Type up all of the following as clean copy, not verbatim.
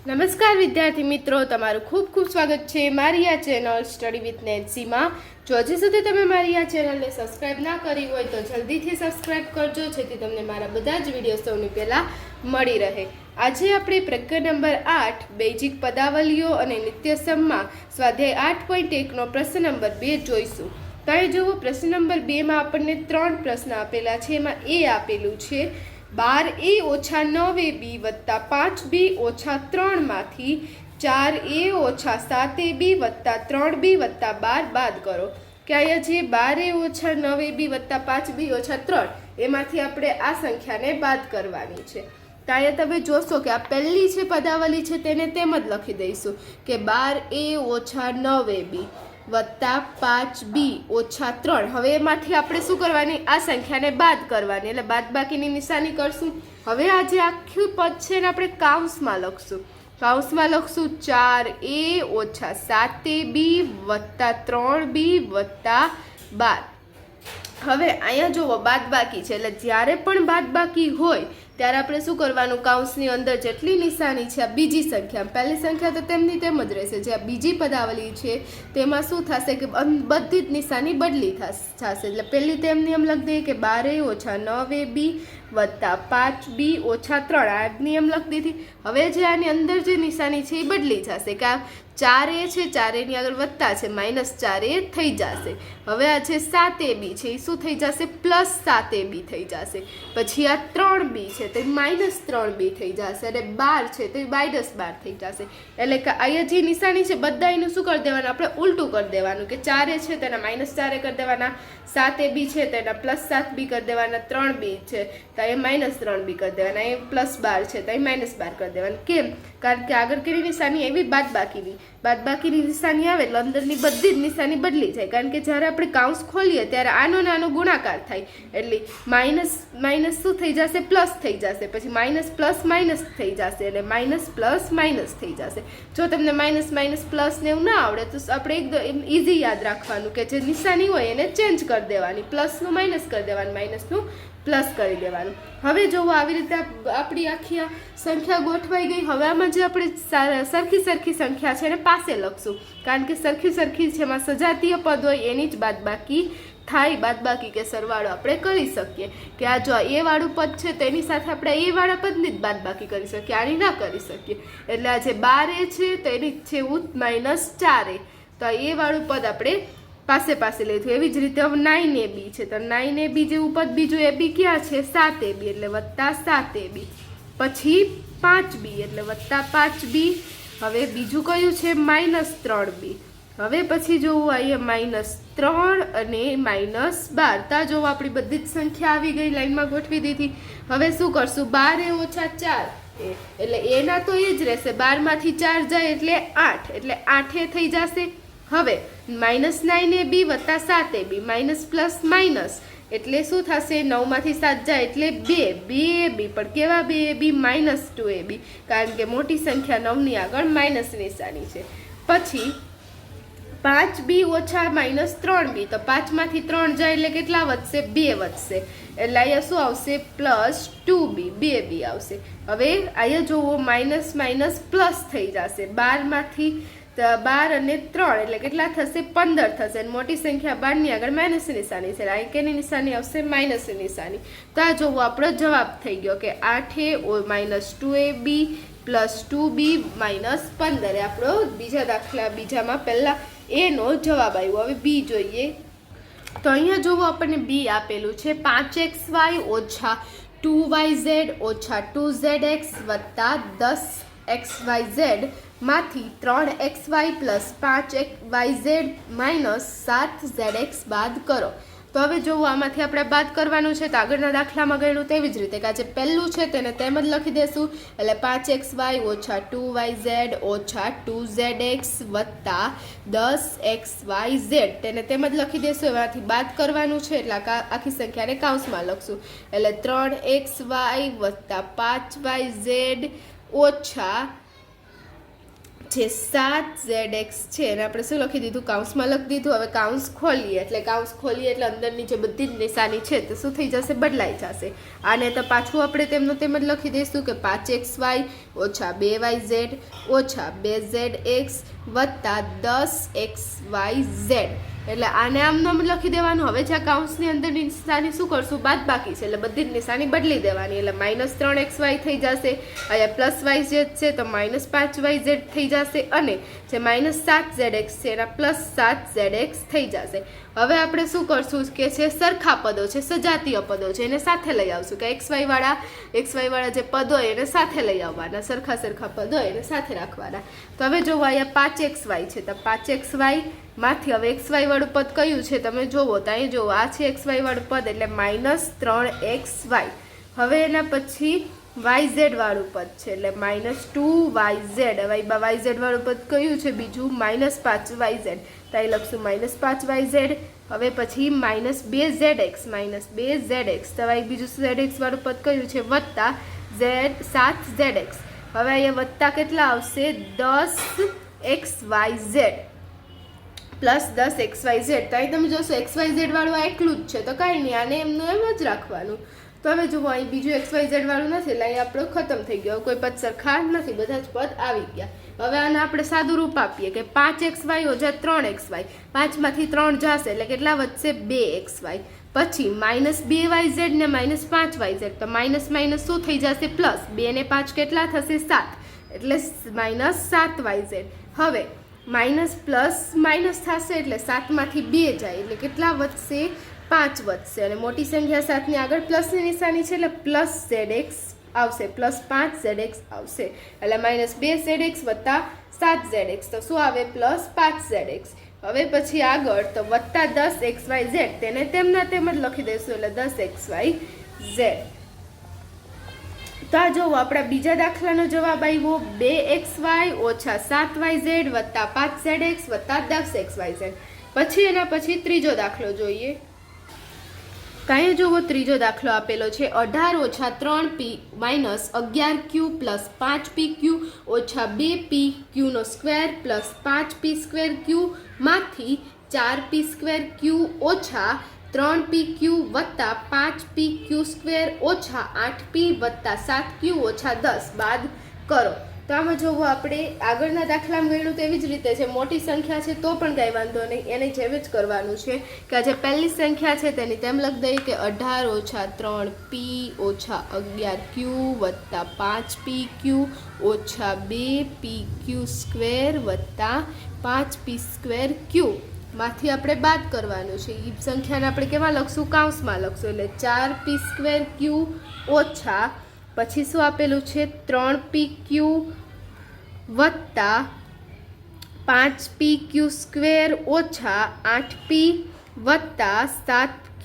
નમસ્કાર વિદ્યાર્થી મિત્રો, તમારું ખૂબ ખૂબ સ્વાગત છે મારી આ ચેનલ સ્ટડી વિથ નેન્સીમાં। જો હજી સુધી તમે મારી આ ચેનલને સબસ્ક્રાઇબ ના કરી હોય તો જલ્દીથી સબસ્ક્રાઇબ કરજો, જેથી તમને મારા બધા જ વિડીયો સૌની પહેલાં મળી રહે। આજે આપણે પ્રકરણ નંબર 8 બેઝિક પદાવલીઓ અને નિત્યસમમાં સ્વાધ્યાય 8.1નો પ્રશ્ન નંબર 2 જોઈશું। તો અહીં જુઓ, પ્રશ્ન નંબર 2માં આપણને 3 પ્રશ્ન આપેલા છે। એમાં એ આપેલું છે 12a ઓછા 9ab વત્તા 5b ઓછા 3 માંથી 4a ઓછા 7ab વત્તા 3b વત્તા 12 બાદ કરો। કે અહીંયા જે 12a ઓછા 9ab વત્તા 5b ઓછા 3 એમાંથી આપણે આ સંખ્યાને બાદ કરવાની છે। તો અહીંયા તમે જોશો કે આ પહેલી છે પદાવલી છે તેને તેમ જ લખી દઈશું કે 12a ઓછા 9ab વત્તા 5b ઓછા 3। હવે એમાંથી આપણે શું કરવાની, આ સંખ્યાને બાદ કરવાની, એટલે બાદ બાકીની નિશાની કરશું। હવે આ જે આખું પદ છે ને આપણે કાઉન્સમાં લખશું। કાઉન્સમાં લખશું 4a ઓછા 7ab વત્તા 3b વત્તા 12। હવે અહીંયા જુઓ બાદ બાકી છે, એટલે જ્યારે પણ બાદ બાકી હોય ત્યારે આપણે શું કરવાનું, કાઉન્સની અંદર જેટલી નિશાની છે આ બીજી સંખ્યા, પહેલી સંખ્યા તો તેમની તેમ જ રહેશે, જે આ બીજી પદાવલી છે તેમાં શું થશે કે બધી જ નિશાની બદલી થશે। એટલે પહેલી તેમની એમ લખી દઈએ કે 12a ઓછા 9ab વત્તા 5b ઓછા 3, આ નિયમ લખી દીધી। હવે જે આની અંદર જે નિશાની છે એ બદલી જશે કે આ 4a છે, 4a ની આગળ વત્તા છે, -4a થઈ જશે। હવે આ જે 7ab છે એ શું થઈ જશે, +7ab થઈ જશે। પછી આ 3b છે તો -3b થઈ જશે, અને 12 છે તો -12 થઈ જશે। એટલે કે અહીંયા જે નિશાની છે બધા એનું શું કરી દેવાનું, આપણે ઉલટું કરી દેવાનું કે 4a છે તેના -4a કરી દેવાના, 7ab છે તેના +7b કરી દેવાના, 3b છે તો અહીંયા -3b કરી દેવાના, અહીંયા +12 છે તો અહીં -12 કરી દેવાના। કેમ? કારણ કે આગળ કેવી નિશાની એવી બાદબાકીની નિશાની આવે એટલે અંદરની બધી જ નિશાની બદલી જાય। કારણ કે જ્યારે આપણે કાઉન્સ ખોલીએ ત્યારે આનો નાનો ગુણાકાર થાય, એટલે માઇનસ શું થઈ જશે, પ્લસ થઈ જશે, પછી માઇનસ પ્લસ માઇનસ થઈ જશે, એટલે માઇનસ પ્લસ માઇનસ થઈ જશે। જો તમને માઇનસ પ્લસ ને એવું ના આવડે તો આપણે એકદમ ઇઝી યાદ રાખવાનું કે જે નિશાની હોય એને ચેન્જ કરી દેવાની, પ્લસનું માઇનસ કરી દેવાનું, માઇનસનું પ્લસ કરી દેવાનું। હવે જોવો આવી રીતે આપણી આખી સંખ્યા ગોઠવાઈ ગઈ। હવે આમાં જે આપણે સરખી સંખ્યા છે એને પાસે લખશું, કારણ કે સરખી છે એમાં સજાતીય પદ હોય એની જ બાદબાકી થાય, બાદબાકી કે સરવાળો આપણે કરી શકીએ। કે આ જો એ વાળું પદ છે તો એની સાથે આપણે એ વાળા પદની જ બાદબાકી કરી શકીએ, આની ના કરી શકીએ। એટલે આ જે 12a છે તો એની છે -4a, તો એ વાળું પદ આપણે પાસે લીધું। એવી જ રીતે હવે 9ab છે તો 9ab જેવું પદ બીજું ab ક્યાં છે, 7ab એટલે વત્તા 7ab, પછી 5b એટલે વત્તા 5b, હવે બીજું કયું છે -3b। હવે પછી જોવું અહીંયા -3 અને -12, ત્યાં જોવું આપણી બધી જ સંખ્યા આવી ગઈ, લાઈનમાં ગોઠવી દીધી। હવે શું કરશું, 12a ઓછા 4 એટલે એના તો એ જ રહેશે, 12 માંથી 4 જાય એટલે 8, એટલે 8 થઈ જશે। હવે -9ab વત્તા 7ab, માઇનસ પ્લસ માઇનસ એટલે શું થશે, 9 માંથી 7 જાય એટલે 2ab, પણ કેવા 2ab, -2ab, કારણ કે મોટી સંખ્યા 9ની આગળ માઇનસ નિશાની છે। પછી 5b ઓછા -3b, તો 5 માંથી 3 જાય એટલે કેટલા વધશે, 2 વધશે, એટલે અહીંયા શું આવશે, +2b, 2b આવશે। હવે અહીંયા જોવો માઇનસ પ્લસ થઈ જશે, 12 માંથી 12 અને 3 એટલે કેટલા થશે, 15 થશે, અને મોટી સંખ્યા 12 ની આગળ માઇનસ નિશાની છે, અહીં કેની નિશાની આવશે, માઇનસ નિશાની। તો આ જોવો આપણો જવાબ થઈ ગયો કે 8a -2ab +2b -15, આપણો બીજા દાખલા બીજામાં પહેલા એ નો જવાબ આવ્યો। હવે બી જોઈએ, તો અહીંયા જોવો આપણને બી આપેલું છે 5xy ઓછા 2yz ઓછા 2zx વત્તા 10xyz માંથી 3xy + 5yz -7zx બાદ કરો। તો હવે જોવો આમાંથી આપણે બાદ કરવાનું છે, તો આગળના દાખલામાં ગણ્યું તેવી જ રીતે કે આ જે પહેલું છે તેને તેમ જ લખી દેશું, એટલે 5xy ઓછા 2yz ઓછા 2zx વત્તા 10xyz તેને તેમ જ લખી દેશું। એમાંથી બાદ કરવાનું છે એટલે આખી સંખ્યાને કાઉન્સમાં લખશું, એટલે 3xy વત્તા 5yz ઓછા જે 7zx છે એને આપણે શું લખી દીધું, કાઉન્સમાં લખી દીધું। હવે કાઉન્સ ખોલીએ એટલે અંદરની જે બધી જ નિશાની છે તે શું થઈ જશે, બદલાઈ જશે। આને તો પાછું આપણે તેમ જ લખી દઈશું કે 5xy ઓછા 2yz ઓછા 2zx વત્તા 10xyz. એટલે આને આમ નામ લખી દેવાનું. હવે જે કૌંસની અંદરની નિશાની શું કરશું? બાદબાકી છે એટલે બધી જ નિશાની બદલી દેવાની. એટલે -3xy થઈ જશે. અહીંયા +yz છે તો -5yz થઈ જશે અને જે -7zx છે એના +7zx થઈ જશે. હવે આપણે શું કરશું કે છે સરખા પદો છે, સજાતીય પદો છે, એને સાથે લઈ આવશું કે xy વાળા જે પદો હોય એને સાથે લઈ આવવાના, સરખા પદો હોય એને સાથે રાખવાના. તો હવે જોવો અહીંયા 5xy છે તો 5xy માંથી હવે xy વાળું પદ કયું છે તમે જોવો તો અહીં જોવો આ છે xy વાળું પદ એટલે -3xy. હવે એના પછી yz વાળું પદ છે એટલે -2yz. હવે yz વાળું પદ કયું છે બીજું? -5yz. તો અહીં લખશું -5yz. હવે પછી -2zx તો અહીં બીજું zx વાળું પદ કયું છે? વત્તા 7zx. હવે અહીંયા વત્તા કેટલા આવશે? 10xyz plus 10xyz. તો અહીં તમે જોશો xyz વાળું આ એકલું જ છે તો કાંઈ નહીં, આને એમનું એમ જ રાખવાનું. તો હવે જુઓ અહીં બીજું xyz વાળું નથી એટલે અહીં આપણો ખતમ થઈ ગયો, કોઈ પદ સરખા નથી, બધા જ પદ આવી ગયા. હવે આને આપણે સાદું રૂપ આપીએ કે 5xy ઓછા 3xy. 5 માંથી 3 જશે એટલે કેટલા વધશે? 2xy. પછી -2yz ને -5yz તો માઇનસ શું થઈ જશે? પ્લસ 2 ને 5 કેટલા થશે? 7 એટલે -7yz. હવે માઇનસ પ્લસ માઇનસ થશે એટલે 7 માંથી 2 જાય એટલે કેટલા વધશે? 5 વધશે. અને મોટી સંખ્યા 7 ની આગળ પ્લસની નિશાની છે એટલે +zx આવશે, +5zx આવશે. એટલે -2zx વત્તા 7zx તો શું આવે? +5zx. હવે પછી આગળ તો વત્તા 10xyz, તેને તેમના તેમ જ લખી દઈશું એટલે 10xyz. તો આ જોવો આપણા બીજા દાખલાનો જવાબ આવ્યો 2xy ઓછા 7yz વત્તા 5zx વત્તા 10xyz. પછી એના પછી ત્રીજો દાખલો જોઈએ. કાંઈ જોવો ત્રીજો દાખલો આપેલો છે 18 ઓછા 3p minus 11q plus 5pq ઓછા 2pq નો સ્ક્વેર પ્લસ 5p²q માંથી 4p²q ઓછા 3pq વત્તા 5pq² ઓછા 8p વત્તા 7q ઓછા 10 બાદ કરો. તો આમાં જોવો આપણે આગળના દાખલામાં ગણ્યું તેવી જ રીતે છે, મોટી સંખ્યા છે તો પણ કાંઈ વાંધો નહીં, એની જેમ જ કરવાનું છે કે આ જે પહેલી સંખ્યા છે તેની તેમ લખી દઈએ કે 18 ઓછા 3p ઓછા 11q વત્તા 5pq ઓછા 2pq² વત્તા 5p²q માંથી આપણે બાદ કરવાનું છે. એ સંખ્યાને આપણે કેવા લખશું? કાઉન્સમાં લખશું. એટલે 4p²q ઓછા પછી શું આપેલું છે? 3pq વત્તા 5pq² ઓછા 8p વત્તા 7q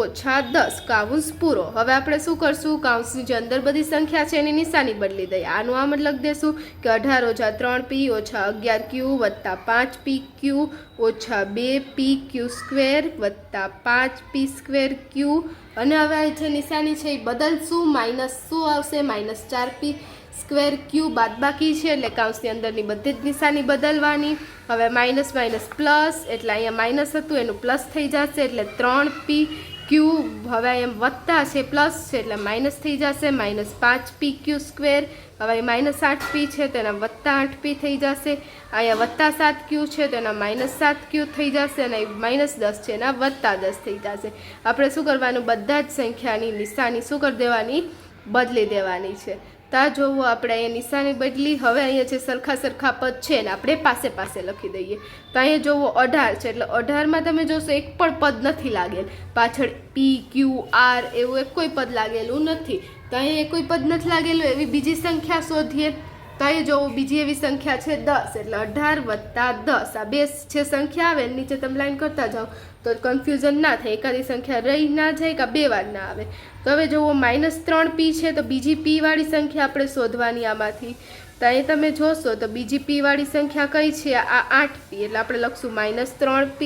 ઓછા 10 કાઉન્સ પૂરો. હવે આપણે શું કરશું? કાઉન્સની જે અંદર બધી સંખ્યા છે એની નિશાની બદલી દઈએ. આનું આમ જ લખી દેશું કે 18 ઓછા 3p ઓછા 11q વત્તા 5pq ઓછા 2pq² વત્તા 5p²q. અને હવે આ જે નિશાની છે એ બદલશું, માઇનસ શું આવશે? -4p²q બાદબાકી છે એટલે કાઉન્સની અંદરની બધી જ નિશાની બદલવાની. હવે માઇનસ પ્લસ એટલે અહીંયા માઇનસ હતું એનું પ્લસ થઈ જશે એટલે 3pq. હવે એમ વત્તા છે પ્લસ છે એટલે માઇનસ થઈ જશે -5pq². હવે -8p છે તો એના વત્તા 8p થઈ જશે. અહીંયા વત્તા 7q છે તો એના -7q થઈ જશે અને -10 છે એના વત્તા 10 થઈ જશે. આપણે શું કરવાનું? બધા જ સંખ્યાની નિશાની શું કરી દેવાની? બદલી દેવાની છે. તો આ જોવો આપણે અહીંયા નિશાની બદલી. હવે અહીંયા જે સરખા પદ છે ને આપણે પાસે લખી દઈએ. તો અહીંયા જોવો 18 છે એટલે 18માં તમે જોશો એક પણ પદ નથી લાગેલ, પાછળ p q r એવું એક કોઈ પદ લાગેલું નથી. તો અહીંયા કોઈ પદ નથી લાગેલું એવી બીજી સંખ્યા શોધીએ. તો અહીંયા જોવો બીજી એવી સંખ્યા છે 10 એટલે 18 વત્તા 10. આ બે છે સંખ્યા આવે નીચે તમે લાઈન કરતા જાઓ તો કન્ફ્યુઝન ના થાય, એકાદી સંખ્યા રહી ના જાય કે બે વાર ના આવે. તો હવે જોવો -3p છે તો બીજી p વાળી સંખ્યા આપણે શોધવાની આમાંથી. તો અહીં તમે જોશો તો બીજી p વાળી સંખ્યા કઈ છે? આ 8p એટલે આપણે લખશું -3p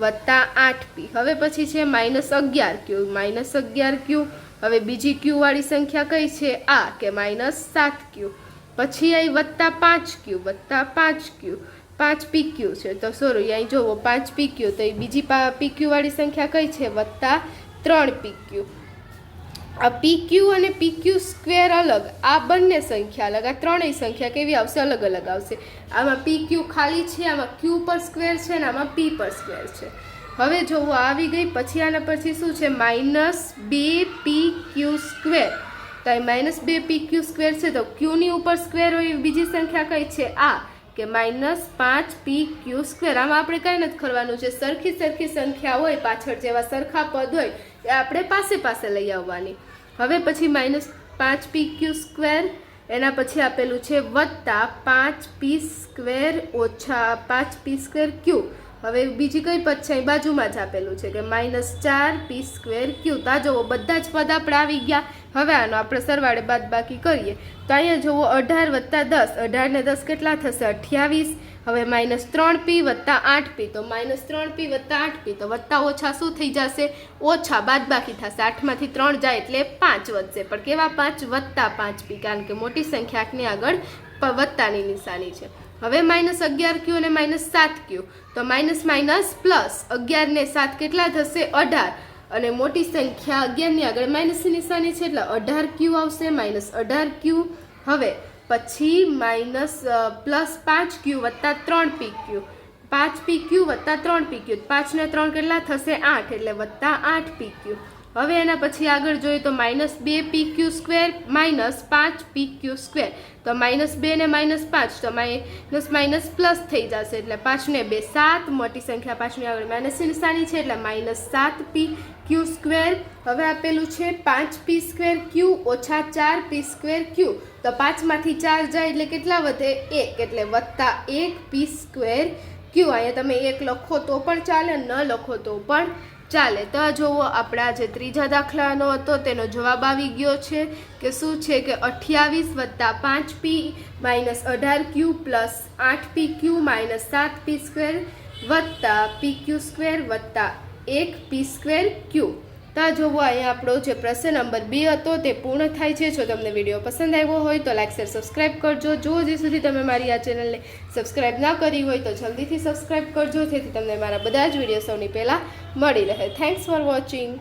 વત્તા 8p. હવે પછી છે -11q. હવે બીજી q વાળી સંખ્યા કઈ છે? આ કે -7q. પછી અહીં વત્તા 5q 5pq છે તો સોરી અહીં જોવો 5pq તો એ બીજી pq વાળી સંખ્યા કઈ છે? વત્તા 3pq. આ પી ક્યુ અને પી ક્યુ સ્ક્વેર અલગ, આ બંને સંખ્યા અલગ, આ ત્રણેય સંખ્યા કેવી આવશે? અલગ અલગ આવશે. આમાં પી ક્યુ ખાલી છે, આમાં ક્યુ પર સ્ક્વેર છે અને આમાં પી પર સ્ક્વેર છે. હવે જોવો આવી ગઈ. પછી આના પરથી શું છે? -2pq square. તો આ -2pq સ્ક્વેર છે તો ક્યુની ઉપર સ્ક્વેર હોય બીજી સંખ્યા કઈ છે? આ કે -5pq સ્ક્વેર. આમાં આપણે કાંઈ નથી કરવાનું છે, સરખી સરખી સંખ્યા હોય પાછળ જેવા સરખા પદ હોય એ આપણે પાસે પાસે લઈ આવવાની. હવે પછી -5pq સ્ક્વેર, એના પછી આપેલું છે વત્તા 5p સ્ક્વેર ઓછા 5p સ્ક્વેર ક્યુ. હવે બીજી કઈ પદ છે? બાજુમાં જ આપેલું છે કે -4p સ્ક્વેર ક્યુ. તો આ જુઓ બધા જ પદ આપણે આવી ગયા. હવે આનો આપણે સરવાળે બાદ બાકી કરીએ તો અહીંયા જુઓ 18 વત્તા 10, 18 ને 10 કેટલા થશે? 28. હવે -3p વત્તા 8p, તો -3p વત્તા 8p, તો વત્તા ઓછા શું થઈ જશે? ઓછા બાદ બાકી થશે. 8માંથી 3 જાય એટલે 5 વધશે. પણ કેવા 5? વત્તા 5p, કારણ કે મોટી સંખ્યાની આગળ વત્તાની નિશાની છે. હવે -11q અને -7q, તો માઇનસ માઇનસ પ્લસ 11 ને 7 કેટલા થશે? 18. અને મોટી સંખ્યા 11 ની આગળ માઇનસની નિશાની છે એટલે 18q આવશે, -18q. હવે પછી પ્લસ 5q વત્તા 3pq, 5pq વત્તા 3pq, 5 ને 3 કેટલા થશે? 8, એટલે વત્તા 8pq. હવે એના પછી આગળ જોઈએ તો -2pq સ્ક્વેર -5pq સ્ક્વેર, તો -2 ને -5, તો માઇનસ પ્લસ થઈ જશે એટલે 5 ને 2 7, મોટી સંખ્યા 5 ની આગળ માઇનસની નિશાની છે એટલે -7pq સ્ક્વેર. હવે આપેલું છે 5p સ્ક્વેર ક્યુ ઓછા 4p સ્ક્વેર ક્યુ, તો 5 માંથી 4 જાય એટલે કેટલા વધે? 1, એટલે વત્તા 1p સ્ક્વેર ક્યુ. અહીંયા તમે 1 લખો તો પણ ચાલે, ન લખો તો પણ ચાલે. તો જુઓ આપણા જે ત્રીજા દાખલાનો હતો તેનો જવાબ આવી ગયો છે કે શું છે કે 28 વત્તા 5p -18q plus 8pq -7p square વત્તા pq સ્ક્વેર વત્તા 1p સ્ક્વેર ક્યુ. તો જુઓ અહીંયા આપણો જે પ્રશ્ન નંબર 2 હતો તે પૂર્ણ થાય છે. જો તમને વિડીયો પસંદ આવ્યો હોય તો લાઈક શેર સબસ્ક્રાઈબ કરજો. જો હજી સુધી તમે મારી આ ચેનલને સબસ્ક્રાઈબ ના કરી હોય તો જલ્દીથી સબસ્ક્રાઈબ કરજો, જેથી તમને મારા બધા જ વિડીયો સૌની પહેલાં મળી રહે. Thanks for watching.